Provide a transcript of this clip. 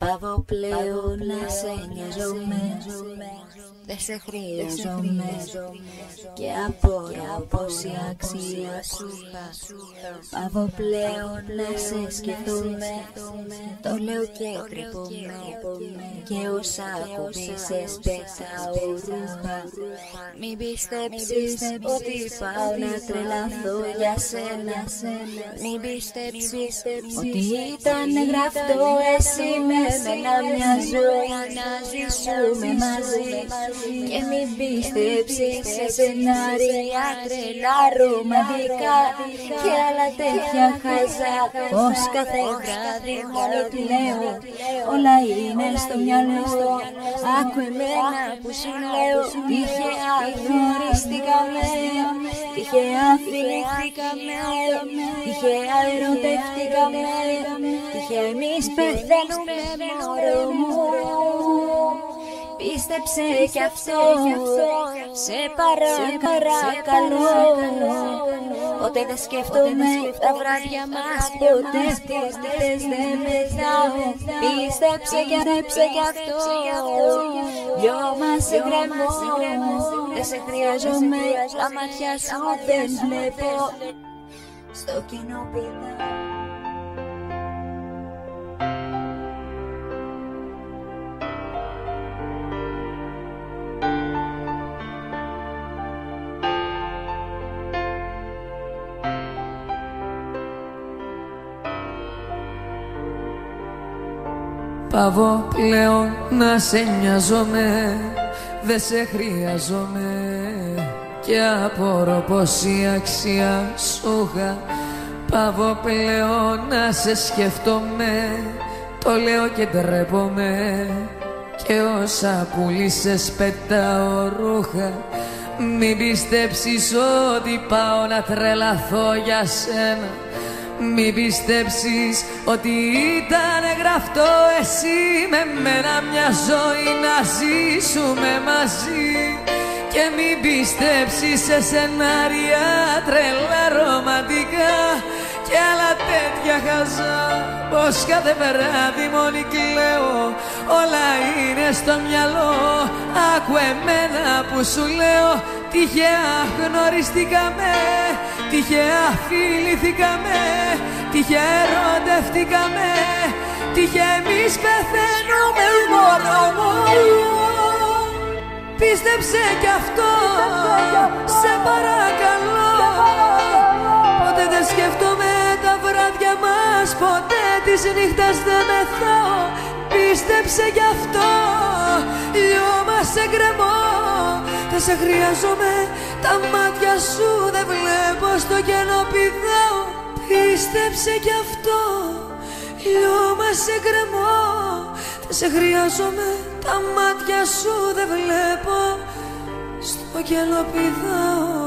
Πάω πλέον να σε νοιάζομαι, δεν σε χρειάζομαι και απορώ πόση αξία σου είχα. Πάω πλέον να σε σκεφτούμε, το λέω και τρυπούμε και όσα ακουμπήσεις πετάω ρούχα. Μην πιστέψεις ότι πάω να τρελαθώ για σένα, μην πιστέψεις ότι ήταν γραφτό εσύ με μένα μια ζωή να ζήσουμε μαζί. Και μην πιστέψεις σε σενάρια τρελά ρομαντικά και άλλα τέτοια χαζά, πως κάθε βράδυ μόνο τι λέω, όλα είναι στο μυαλό. Άκου εμένα που σου λέω, τυχαία γνωριστήκαμε, τυχαία φιληθήκαμε, τυχαία ερωτευτήκαμε, τυχαία εμείς πεθαίνουμε μωρό μου. Πίστεψε κι αυτό, σε παρακαλώ. Ποτέ δεν σκέφτομαι τα βράδια μας, ποτέ τις νύχτες δεν μετάω. Πίστεψε κι αυτό, δυο μας σε γκρεμό. Δεν σε χρειάζομαι, τα μάτια σου δεν βλέπω. Στο κοινό πηδάω. Πάω πλέον να σε νοιάζομαι, δεν σε χρειάζομαι και απορώ πόση αξία σου είχα. Πάω πλέον να σε σκεφτόμαι, το λέω και ντρέπομαι και όσα πουλήσες πετάω ρούχα. Μην πιστέψεις ότι πάω να τρελαθώ για σένα, μην πιστέψεις ότι ήταν γραφτό εσύ με μένα μια ζωή να ζήσουμε μαζί. Και μην πιστέψεις σε σενάρια τρελά ρομαντικά και άλλα τέτοια χαζά, πως κάθε βράδυ μόνη κλαίω, όλα είναι στο μυαλό. Άκου εμένα που σου λέω, τυχαία γνωριστήκαμε, τυχαία φιληθήκαμε, τυχαία ερωτευτήκαμε, τυχαία εμείς πεθαίνουμε μωρό μου. Πίστεψε κι αυτό, σε παρακαλώ. Ποτέ δεν σκέφτομαι τα βράδια μας, ποτέ τις νύχτες δεν μεθάω. Πίστεψε κι αυτό, λιώμα σε γκρεμό. Δεν σε χρειάζομαι, τα μάτια σου δεν βλέπω, στο κενό πηδάω. Πίστεψε κι αυτό, λιώμα σε γκρεμό. Δεν σε χρειάζομαι, τα μάτια σου δεν βλέπω, στο κενό πηδάω.